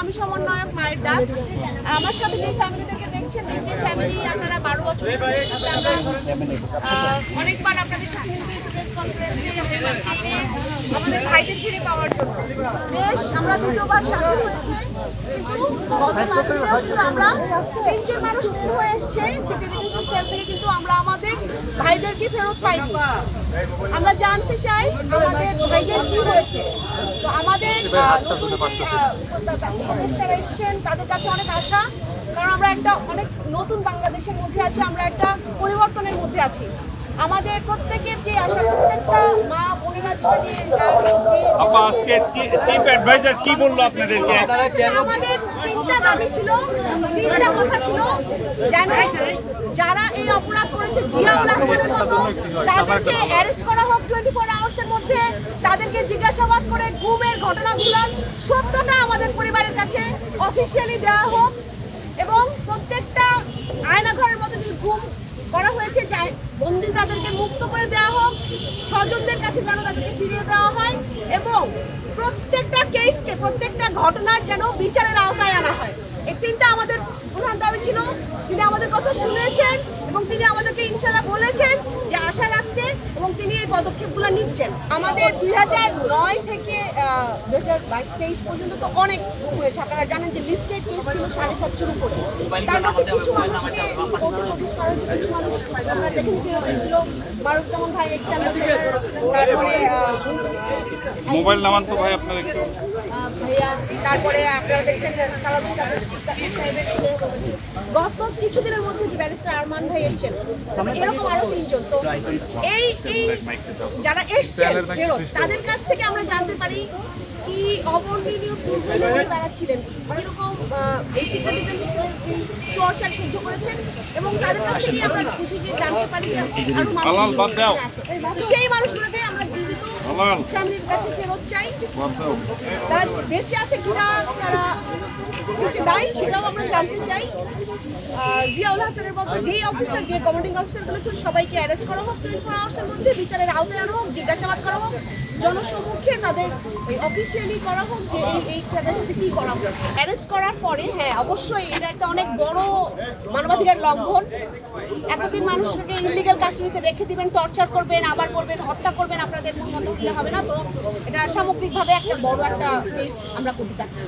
আমি সমন্বয়ক মায়ের ডাক। আমার সাথে যে ফ্যামিলিদেরকে দেখছেন, যে ফ্যামিলি আপনারা 12 বছর ধরে একসাথে, আমরা অনেকবার আপনাদের সাথে প্রেস কনফারেন্সে আমাদের ভাইদের ফিরে পাওয়ার জন্য দেশ আমরা দ্বিতীয়বার স্বাধীন হয়েছে, কিন্তু গত 5 দিনেও কিন্তু আমরা 3 জন মানুষ বের হয়ে এসছে সিকিউরিটি সেল থেকে, কিন্তু আমরা আমাদের ভাইদেরকে ফেরত পাইনি। আমরা জানতে চাই আমাদের ভাইদের কি হয়েছে। তো আমাদের নতুন যে উপদেষ্টারা এসছেন তাদের কাছে অনেক আশা, কারণ আমরা একটা অনেক নতুন বাংলাদেশের মধ্যে আছি, আমরা একটা পরিবর্তনের মধ্যে আছি। আমাদের প্রত্যেকের যে আশা, প্রত্যেকটা মা বোনেরা যেটা নিয়ে আজকে চিফ অ্যাডভাইজার কি বললো আপনাদেরকে? আমাদের 3টা দাবি ছিল, 3টা কথা ছিল, যেন যারা এই অপরাধ করেছে জিয়াউল হাসানের মতো তাদেরকে অ্যারেস্ট করা হোক 24 আওয়ার্সের মধ্যে, তাদেরকে জিজ্ঞাসাবাদ করে গুমের ঘটনাগুলোর সত্যটা আমাদের পরিবারের কাছে অফিসিয়ালি দেওয়া হোক, এবং প্রত্যেকটা আয়নাঘরের মতো যে গুম করা হয়েছে বন্দী তাদেরকে মুক্ত করে দেওয়া হোক, স্বজনদের কাছে যেন তাদেরকে ফিরিয়ে দেওয়া হয়, এবং প্রত্যেকটা কেসকে, প্রত্যেকটা ঘটনার যেন বিচারের আওতায় আনা হয়। এই 3টা আমাদের প্রধান দাবি ছিল। তিনি আমাদের কথা শুনেছেন এবং তিনি আমাদেরকে ইনশাআল্লাহ বলেছেন যে আশা রাখতে, এবং তিনি এই পদক্ষেপগুলো নিচ্ছেন। আমাদের 2009 থেকে 2022-23 পর্যন্ত তো অনেক গুম হয়েছে। আপনারা জানেন যে লিস্টেড কেস ছিল 750-এর উপরে। তার মধ্যে কিছু মানুষকে কোর্টে প্রডিউস করা হয়েছে, কিছু মানুষ আপনারা দেখেন কি হয়েছিল, মারুফজামান ভাই এক্স অ্যাম্বাসেডর, তারপরে মোবাইল নামান তো ভাই আপনার একটু ভাইয়া, তারপরে আপনারা দেখছেন সালাউদ্দিন সাহেবের গত কিছুদিনের মধ্যে যে ব্যারিস্টার আরমান ভাই এসছেন, এরকম আরো 3 জন। তো এই যারা এসছেন ফেরত, তাদের কাছ থেকে আমরা জানতে পারি কি অবর্ণনীয় তারা ছিলেন, এরকম এই সিকিউরিটি টর্চার সহ্য করেছেন, এবং তাদের কাছ থেকে আমরা কিছু জানতে পারি আরো মানুষ আছে। সেই মানুষগুলোকে আমরা জীবিত ফ্যামিলির কাছে ফেরত চাই। তারা বেঁচে আছে কিনা, তারা বেঁচে নাই সেটাও আমরা জানতে চাই। জিয়াউল হাসানের মতো যেই অফিসার, যে কমান্ডিং অফিসারগুলো ছিল, সবাইকে অ্যারেস্ট করা হোক 24 আওয়ার্সের মধ্যে, বিচারের আওতায় আনা হোক, জিজ্ঞাসাবাদ করা হোক, জনসম্মুখে তাদের অফিসিয়ালি করা হোক যে এই তাদের সাথে কী করা হয়েছে। অ্যারেস্ট করার পরে হ্যাঁ অবশ্যই এটা একটা অনেক বড় মানবাধিকার লঙ্ঘন। এতদিন মানুষকে ইলিগাল কাস্টডিতে রেখে দিবেন, টর্চার করবেন, আবার করবেন, হত্যা করবেন, আপনাদের মন মতো হবে না। তো এটা সামগ্রিকভাবে একটা বড় একটা কেস আমরা করতে চাচ্ছি।